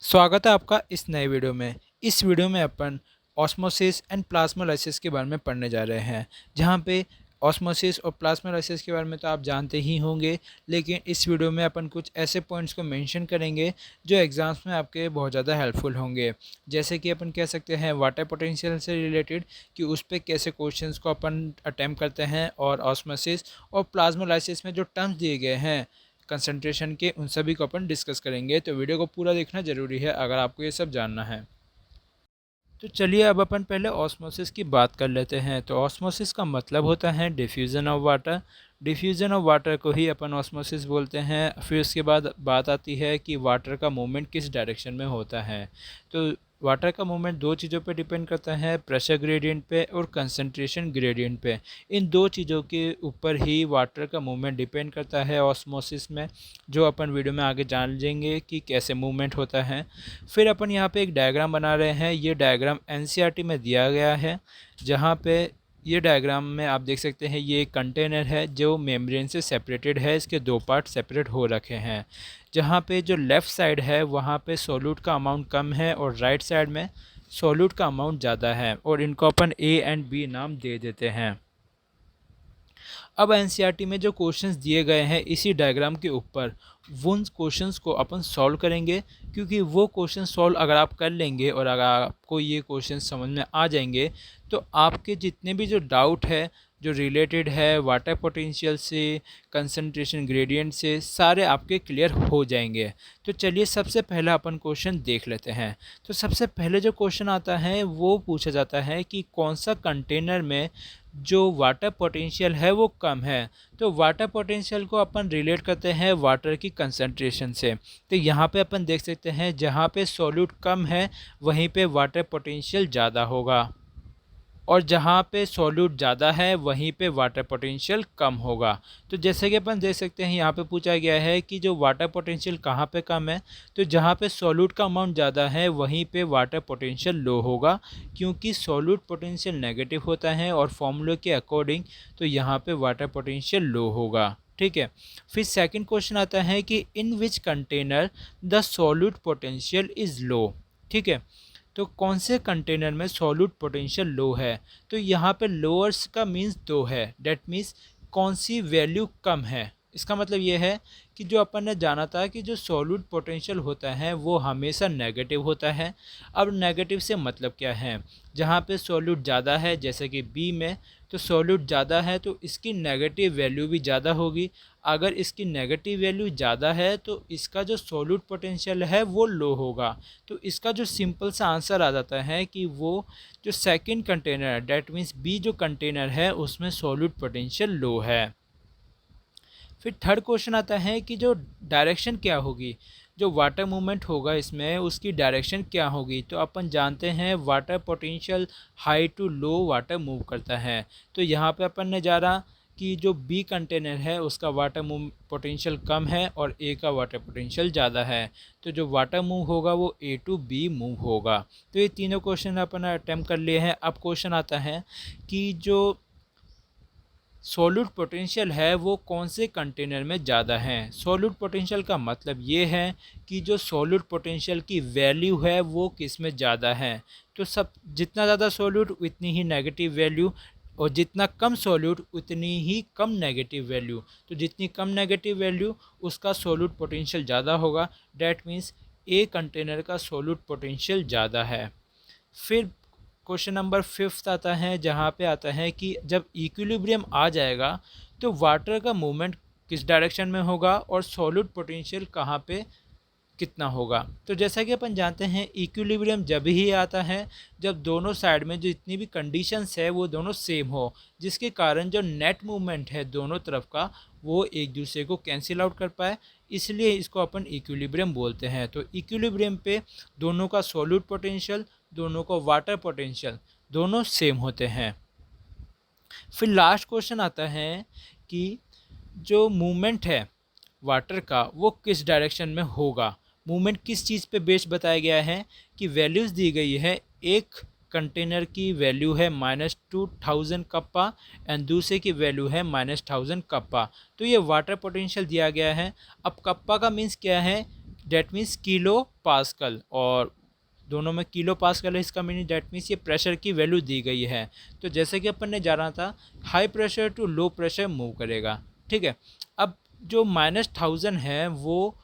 स्वागत है आपका इस नए वीडियो में। इस वीडियो में अपन ऑस्मोसिस एंड प्लाज्मोलाइसिस के बारे में पढ़ने जा रहे हैं, जहाँ पे ऑस्मोसिस और प्लाज्मोलाइसिस के बारे में तो आप जानते ही होंगे, लेकिन इस वीडियो में अपन कुछ ऐसे पॉइंट्स को मेंशन करेंगे जो एग्ज़ाम्स में आपके बहुत ज़्यादा हेल्पफुल होंगे। जैसे कि अपन कह सकते हैं वाटर पोटेंशियल से रिलेटेड, कि उस पे कैसे क्वेश्चंस को अपन अटैम्प्ट करते हैं, और ऑस्मोसिस और प्लाज्मोलाइसिस में जो टर्म्स दिए गए हैं कंसंट्रेशन के, उन सभी को अपन डिस्कस करेंगे। तो वीडियो को पूरा देखना ज़रूरी है अगर आपको ये सब जानना है। तो चलिए अब अपन पहले ऑस्मोसिस की बात कर लेते हैं। तो ऑस्मोसिस का मतलब होता है diffusion of water. Diffusion of water को ही अपन ऑस्मोसिस बोलते हैं। फिर उसके बाद बात आती है कि वाटर का मूवमेंट किस डायरेक्शन में होता है। तो वाटर का मूवमेंट दो चीज़ों पे डिपेंड करता है, प्रेशर ग्रेडियंट पे और कंसंट्रेशन ग्रेडियंट पे। इन दो चीज़ों के ऊपर ही वाटर का मूवमेंट डिपेंड करता है ऑस्मोसिस में, जो अपन वीडियो में आगे जान लेंगे कि कैसे मूवमेंट होता है। फिर अपन यहाँ पे एक डायग्राम बना रहे हैं। ये डायग्राम एनसीईआरटी में दिया गया है, जहाँ पे ये डायग्राम में आप देख सकते हैं ये एक कंटेनर है जो मेम्ब्रेन से सेपरेटेड है। इसके दो पार्ट सेपरेट हो रखे हैं, जहाँ पे जो लेफ़्ट साइड है वहाँ पे सॉल्यूट का अमाउंट कम है और राइट साइड में सॉल्यूट का अमाउंट ज़्यादा है, और इनको अपन ए एंड बी नाम दे देते हैं। अब एनसीईआरटी में जो क्वेश्चंस दिए गए हैं इसी डायग्राम के ऊपर, उन क्वेश्चंस को अपन सॉल्व करेंगे, क्योंकि वो क्वेश्चन सॉल्व अगर आप कर लेंगे और अगर आपको ये क्वेश्चन समझ में आ जाएंगे, तो आपके जितने भी जो डाउट है जो रिलेटेड है वाटर पोटेंशियल से, कंसंट्रेशन ग्रेडियंट से, सारे आपके क्लियर हो जाएंगे। तो चलिए सबसे पहला अपन क्वेश्चन देख लेते हैं। तो सबसे पहले जो क्वेश्चन आता है वो पूछा जाता है कि कौन सा कंटेनर में जो वाटर पोटेंशियल है वो कम है। तो वाटर पोटेंशियल को अपन रिलेट करते हैं वाटर की कंसंट्रेशन से। तो यहाँ पे अपन देख सकते हैं जहाँ पे सॉल्यूट कम है वहीं पे वाटर पोटेंशियल ज़्यादा होगा, और जहाँ पे सॉल्यूट ज़्यादा है वहीं पे वाटर पोटेंशियल कम होगा। तो जैसे कि अपन देख सकते हैं यहाँ पे पूछा गया है कि जो वाटर पोटेंशियल कहाँ पे कम है, तो जहाँ पे सॉल्यूट का अमाउंट ज़्यादा है वहीं पे वाटर पोटेंशियल लो होगा, क्योंकि सॉल्यूट पोटेंशियल नेगेटिव होता है और फॉर्मूले के अकॉर्डिंग तो यहाँ पे वाटर पोटेंशियल लो होगा। ठीक है। फिर सेकंड क्वेश्चन आता है कि in which container the solute potential is low. ठीक है। तो कौन से कंटेनर में सॉल्यूट पोटेंशियल लो है। तो यहाँ पे लोअर्स का मीन्स दो है, डेट मीन्स कौन सी वैल्यू कम है। इसका मतलब ये है कि जो अपन ने जाना था कि जो सॉल्यूट पोटेंशियल होता है वो हमेशा नेगेटिव होता है। अब नेगेटिव से मतलब क्या है, जहाँ पे सॉल्यूट ज़्यादा है जैसे कि बी में, तो सॉल्यूट ज़्यादा है तो इसकी नेगेटिव वैल्यू भी ज़्यादा होगी। अगर इसकी नेगेटिव वैल्यू ज़्यादा है तो इसका जो सॉल्यूट पोटेंशियल है वो लो होगा। तो इसका जो सिंपल सा आंसर आ जाता है कि वो जो सेकंड कंटेनर है, डेट मीन्स बी जो कंटेनर है उसमें सॉल्यूट पोटेंशियल लो है। फिर थर्ड क्वेश्चन आता है कि जो डायरेक्शन क्या होगी, जो वाटर मूवमेंट होगा इसमें उसकी डायरेक्शन क्या होगी। तो अपन जानते हैं water potential high to low water move करता है। तो यहाँ पे अपन ने जाना कि जो बी कंटेनर है उसका वाटर मूव पोटेंशियल कम है और ए का वाटर पोटेंशियल ज़्यादा है। तो जो वाटर मूव होगा वो ए टू बी मूव होगा। तो ये तीनों क्वेश्चन अपन अटैम्प्ट कर लिए हैं। अब क्वेश्चन आता है कि जो सॉल्यूट पोटेंशियल है वो कौन से कंटेनर में ज़्यादा है। सॉल्यूट पोटेंशियल का मतलब ये है कि जो सॉल्यूट पोटेंशियल की वैल्यू है वो किस में ज़्यादा है। तो सब जितना ज़्यादा सॉल्यूट उतनी ही नेगेटिव वैल्यू, और जितना कम सॉल्यूट उतनी ही कम नेगेटिव वैल्यू। तो जितनी कम नेगेटिव वैल्यू उसका सॉल्यूट पोटेंशियल ज़्यादा होगा। डैट मीन्स ए कंटेनर का सॉल्यूट पोटेंशियल ज़्यादा है। फिर क्वेश्चन नंबर फिफ्थ आता है, जहाँ पे आता है कि जब इक्विलिब्रियम आ जाएगा तो वाटर का मूवमेंट किस डायरेक्शन में होगा और सॉल्यूट पोटेंशियल कहाँ पे कितना होगा। तो जैसा कि अपन जानते हैं इक्विलिब्रियम जब ही आता है जब दोनों साइड में जो जितनी भी कंडीशंस है वो दोनों सेम हो, जिसके कारण जो नेट मूवमेंट है दोनों तरफ का वो एक दूसरे को कैंसिल आउट कर पाए, इसलिए इसको अपन इक्विलिब्रियम बोलते हैं। तो इक्विलिब्रियम पे दोनों का सॉल्यूट पोटेंशियल, दोनों का वाटर पोटेंशियल दोनों सेम होते हैं। फिर लास्ट क्वेश्चन आता है कि जो मूवमेंट है वाटर का वो किस डायरेक्शन में होगा। मूवमेंट किस चीज़ पे बेस्ड बताया गया है कि वैल्यूज़ दी गई है। एक कंटेनर की वैल्यू है -2000 कप्पा एंड दूसरे की वैल्यू है -1000 कप्पा। तो ये वाटर पोटेंशियल दिया गया है। अब कप्पा का मीन्स क्या है, डेट मीन्स किलो पास्कल, और दोनों में किलो पास्कल है, इसका मीनिंग डेट मीन्स ये प्रेशर की वैल्यू दी गई है। तो जैसे कि अपन ने जाना था high pressure to low pressure move करेगा, ठीक है। अब जो -1000 है वो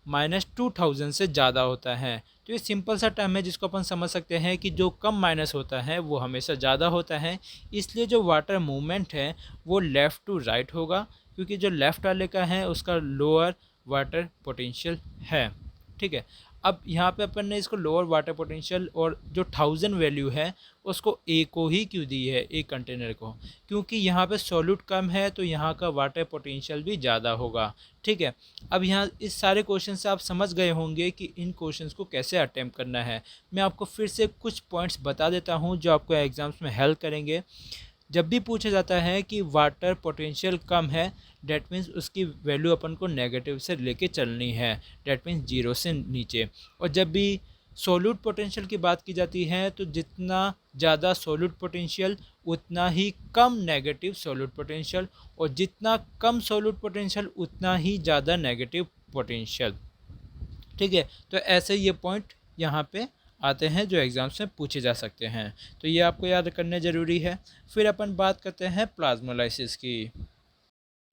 -2000 से ज़्यादा होता है। तो ये सिंपल सा टर्म है जिसको अपन समझ सकते हैं कि जो कम माइनस होता है वो हमेशा ज़्यादा होता है, इसलिए जो वाटर मूवमेंट है वो लेफ़्ट टू राइट होगा, क्योंकि जो लेफ़्ट वाले का है उसका लोअर वाटर पोटेंशियल है, ठीक है। अब यहाँ पे अपन ने इसको लोअर वाटर पोटेंशियल और जो 1000 वैल्यू है उसको ए को ही क्यों दी है, एक कंटेनर को, क्योंकि यहाँ पे सॉल्यूट कम है तो यहाँ का वाटर पोटेंशियल भी ज़्यादा होगा, ठीक है। अब यहाँ इस सारे क्वेश्चन से आप समझ गए होंगे कि इन क्वेश्चंस को कैसे अटेम्प्ट करना है। मैं आपको फिर से कुछ पॉइंट्स बता देता हूँ जो आपको एग्ज़ाम्स में हेल्प करेंगे। जब भी पूछा जाता है कि वाटर पोटेंशियल कम है, डेट मीन्स उसकी वैल्यू अपन को नेगेटिव से लेके चलनी है, डेट मीन्स 0 से नीचे। और जब भी सोल्यूट पोटेंशियल की बात की जाती है तो जितना ज़्यादा सोल्यूट पोटेंशियल उतना ही कम नेगेटिव सोल्यूट पोटेंशियल, और जितना कम सोल्यूट पोटेंशियल उतना ही ज़्यादा नेगेटिव पोटेंशियल, ठीक है। तो ऐसे ये पॉइंट यहाँ पे आते हैं जो एग्ज़ाम्स में पूछे जा सकते हैं, तो ये आपको याद करने ज़रूरी है। फिर अपन बात करते हैं प्लाज्मोलाइसिस की।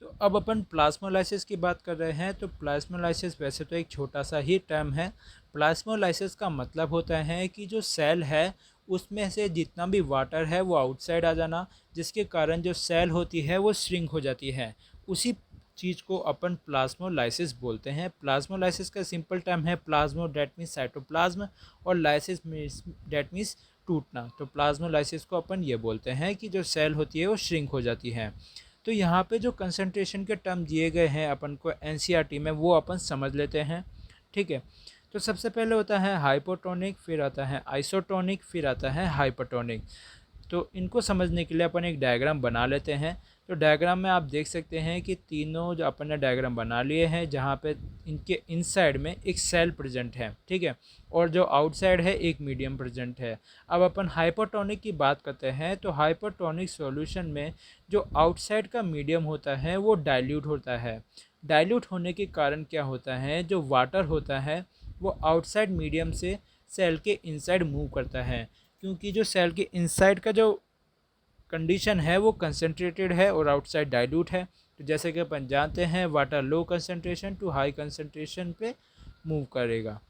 तो अब अपन प्लाज्मोलाइसिस की बात कर रहे हैं। तो प्लाज्मोलाइसिस वैसे तो एक छोटा सा ही टर्म है। प्लाज्मोलाइसिस का मतलब होता है कि जो सेल है उसमें से जितना भी वाटर है वो आउटसाइड आ जाना, जिसके कारण जो सेल होती है वो श्रिंक हो जाती है। उसी चीज़ को अपन प्लाज्मोलाइसिस बोलते हैं। प्लाज्मोलाइसिस का सिंपल टर्म है प्लाज्मो, डेट मीन्स साइटोप्लाज्म, और लाइसिस मीन्स डेट मीन्स टूटना। तो प्लाज्मोलाइसिस को अपन ये बोलते हैं कि जो सेल होती है वो श्रिंक हो जाती है। तो यहाँ पे जो कंसंट्रेशन के टर्म दिए गए हैं अपन को एनसीईआरटी में, वो अपन समझ लेते हैं, ठीक है। तो सबसे पहले होता है हाइपोटोनिक, फिर आता है आइसोटोनिक, फिर आता है हाइपरटोनिक। तो इनको समझने के लिए अपन एक डायग्राम बना लेते हैं। तो डायग्राम में आप देख सकते हैं कि तीनों जो अपन ने डायग्राम बना लिए हैं, जहाँ पे इनके इनसाइड में एक सेल प्रेजेंट है, ठीक है, और जो आउटसाइड है एक मीडियम प्रेजेंट है। अब अपन हाइपरटोनिक की बात करते हैं। तो हाइपरटोनिक सॉल्यूशन में जो आउटसाइड का मीडियम होता है वो डाइल्यूट होता है। डाइल्यूट होने के कारण क्या होता है, जो वाटर होता है वो आउटसाइड मीडियम से सेल के इनसाइड मूव करता है, क्योंकि जो सेल के इनसाइड का जो कंडीशन है वो कंसनट्रेटेड है और आउटसाइड डाइल्यूट है। तो जैसे कि अपन जानते हैं water low concentration to high concentration पे मूव करेगा।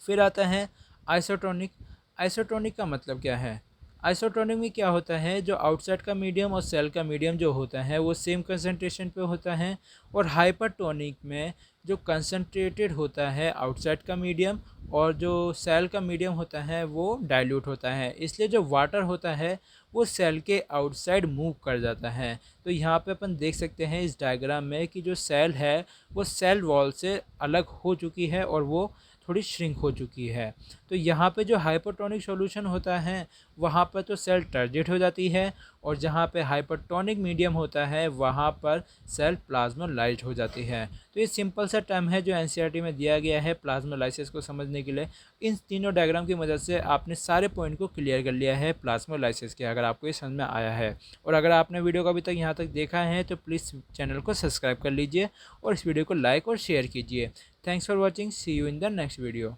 फिर आता है आइसोटोनिक। आइसोटोनिक का मतलब क्या है? आइसोटोनिक में क्या होता है, जो आउटसाइड का मीडियम और सेल का मीडियम जो होता है वो सेम कंसनट्रेशन पे होता है। और हाइपरटोनिक में जो कंसनट्रेटेड होता है आउटसाइड का मीडियम, और जो सेल का मीडियम होता है वो डाइल्यूट होता है, इसलिए जो वाटर होता है वो सेल के आउटसाइड मूव कर जाता है। तो यहाँ पे अपन देख सकते हैं इस डायग्राम में कि जो सेल है वो सेल वॉल से अलग हो चुकी है और वो थोड़ी श्रिंक हो चुकी है। तो यहाँ पे जो हाइपरटोनिक सॉल्यूशन होता है वहाँ पर तो सेल टर्जिट हो जाती है, और जहाँ पे हाइपरटोनिक मीडियम होता है वहाँ पर सेल प्लाज्मोलाइज्ड हो जाती है। तो ये सिंपल सा टर्म है जो एनसीईआरटी में दिया गया है प्लाज्मोलाइसिस को समझने के लिए। इन तीनों डायग्राम की मदद से आपने सारे पॉइंट को क्लियर कर लिया है प्लाज्मोलाइसिस के, अगर आपको ये समझ में आया है। और अगर आपने वीडियो को अभी तक यहाँ तक देखा है तो प्लीज़ चैनल को सब्सक्राइब कर लीजिए और इस वीडियो को लाइक और शेयर कीजिए। Thanks for watching, see you in the next video.